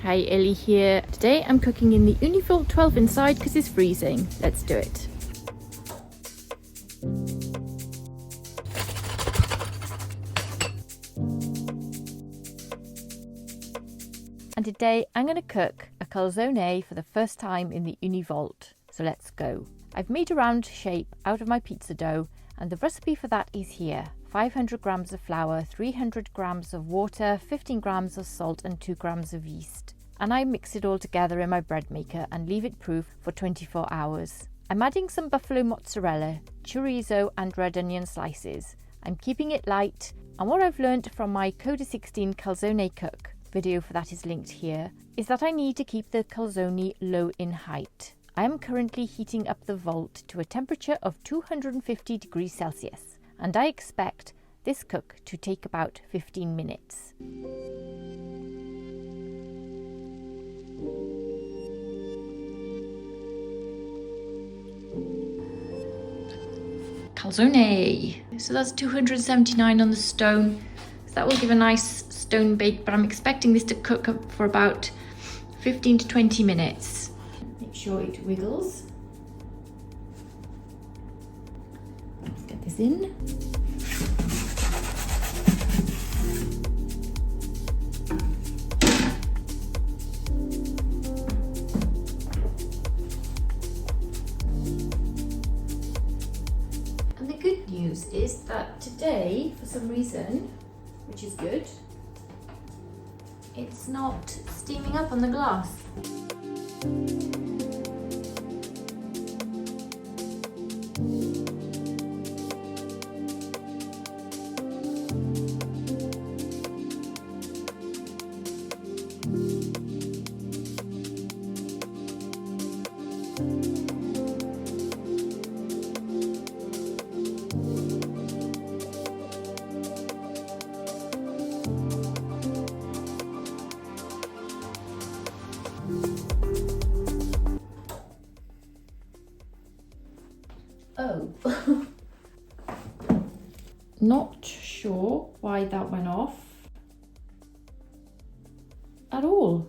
Hi, Ellie here. Today I'm cooking in the Ooni Volt 12 inside because it's freezing. Let's do it. And today I'm going to cook a calzone for the first time in the Ooni Volt. So let's go. I've made a round shape out of my pizza dough and the recipe for that is here. 500 grams of flour, 300 grams of water, 15 grams of salt and 2 grams of yeast. And I mix it all together in my bread maker and leave it proof for 24 hours. I'm adding some buffalo mozzarella, chorizo and red onion slices. I'm keeping it light, and what I've learned from my Koda 16 calzone cook, video for that is linked here, is that I need to keep the calzone low in height. I am currently heating up the Volt to a temperature of 250 degrees Celsius, and I expect this cook to take about 15 minutes. Calzone. So that's 279 on the stone. So that will give a nice stone bake, but I'm expecting this to cook up for about 15 to 20 minutes. Make sure it wiggles. Let's get this in. And the good news is that today, for some reason, which is good, it's not steaming up on the glass. Oh, not sure why that went off at all.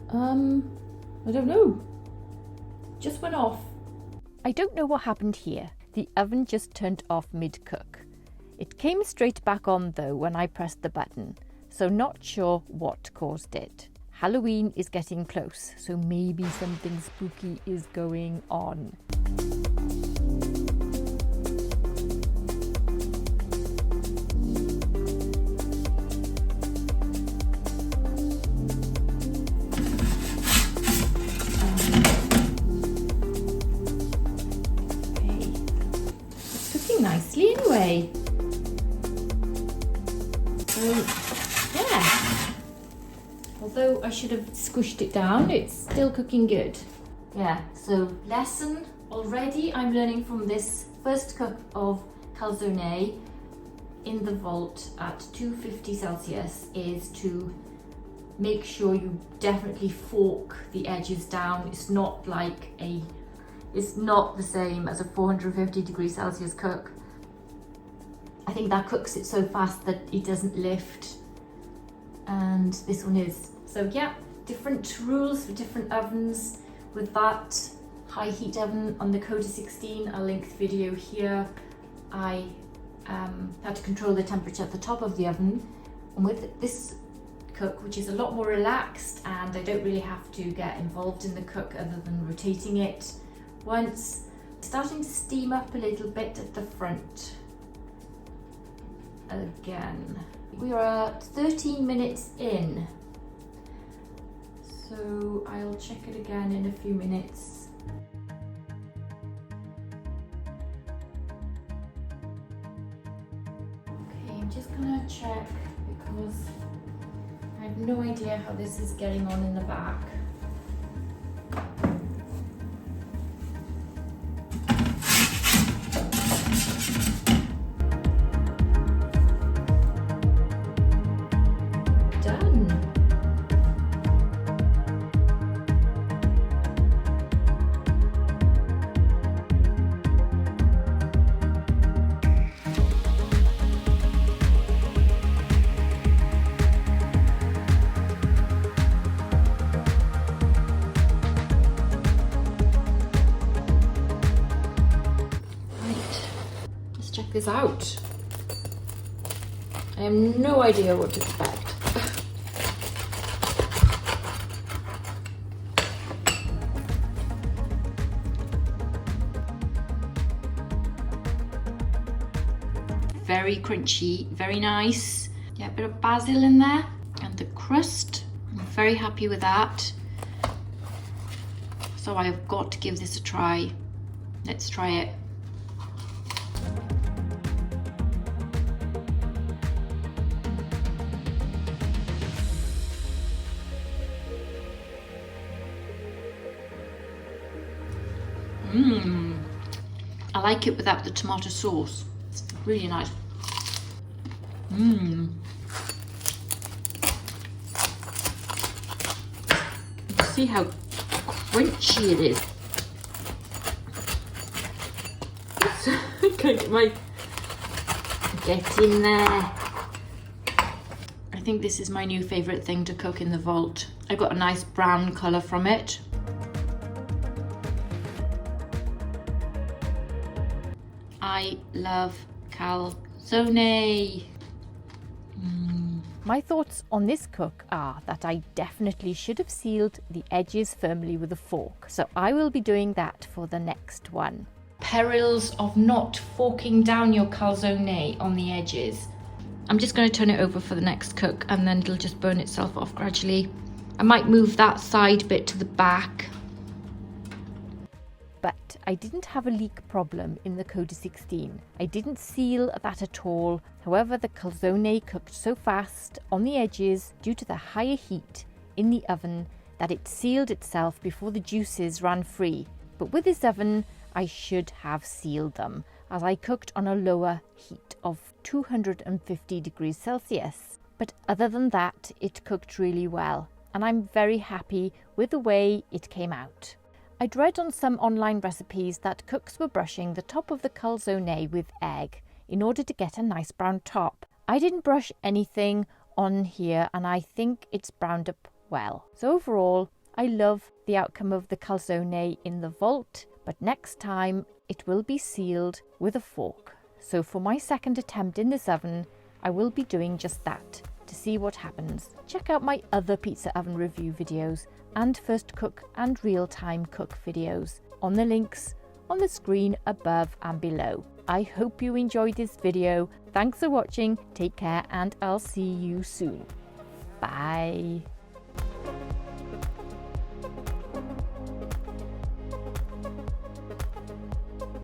I don't know, just went off. I don't know what happened here. The oven just turned off mid-cook. It came straight back on though when I pressed the button, so not sure what caused it. Halloween is getting close, so maybe something spooky is going on. Okay, it's cooking nicely anyway. So, yeah. Although I should have squished it down, it's still cooking good. Yeah, so lesson already I'm learning from this first cook of calzone in the Volt at 250 Celsius is to make sure you definitely fork the edges down. It's not the same as a 450 degrees Celsius cook. I think that cooks it so fast that it doesn't lift, and this one is. So yeah, different rules for different ovens. With that high heat oven on the Koda 16, I'll link the video here. I had to control the temperature at the top of the oven, and with this cook, which is a lot more relaxed, and I don't really have to get involved in the cook other than rotating it once, starting to steam up a little bit at the front. Again, we are at 13 minutes in. So I'll check it again in a few minutes. Okay, I'm just gonna check because I have no idea how this is getting on in the back. this out. I have no idea what to expect. Very crunchy, very nice. Yeah, a bit of basil in there. And the crust, I'm very happy with that. So I've got to give this a try. Let's try it. I like it without the tomato sauce. It's really nice. See how crunchy it is. Get in there. I think this is my new favourite thing to cook in the vault. I got a nice brown colour from it. I love calzone. My thoughts on this cook are that I definitely should have sealed the edges firmly with a fork, so I will be doing that for the next one. Perils of not forking down your calzone on the edges. I'm just going to turn it over for the next cook and then it'll just burn itself off gradually. I might move that side bit to the back. But I didn't have a leak problem in the Koda 16. I didn't seal that at all. However, the calzone cooked so fast on the edges due to the higher heat in the oven that it sealed itself before the juices ran free. But with this oven, I should have sealed them as I cooked on a lower heat of 250 degrees Celsius. But other than that, it cooked really well and I'm very happy with the way it came out. I'd read on some online recipes that cooks were brushing the top of the calzone with egg in order to get a nice brown top. I didn't brush anything on here and I think it's browned up well. So overall, I love the outcome of the calzone in the vault, but next time it will be sealed with a fork. So for my second attempt in this oven, I will be doing just that to see what happens. Check out my other pizza oven review videos and first cook and real-time cook videos on the links on the screen above and below. I hope you enjoyed this video. Thanks for watching, take care and I'll see you soon. Bye.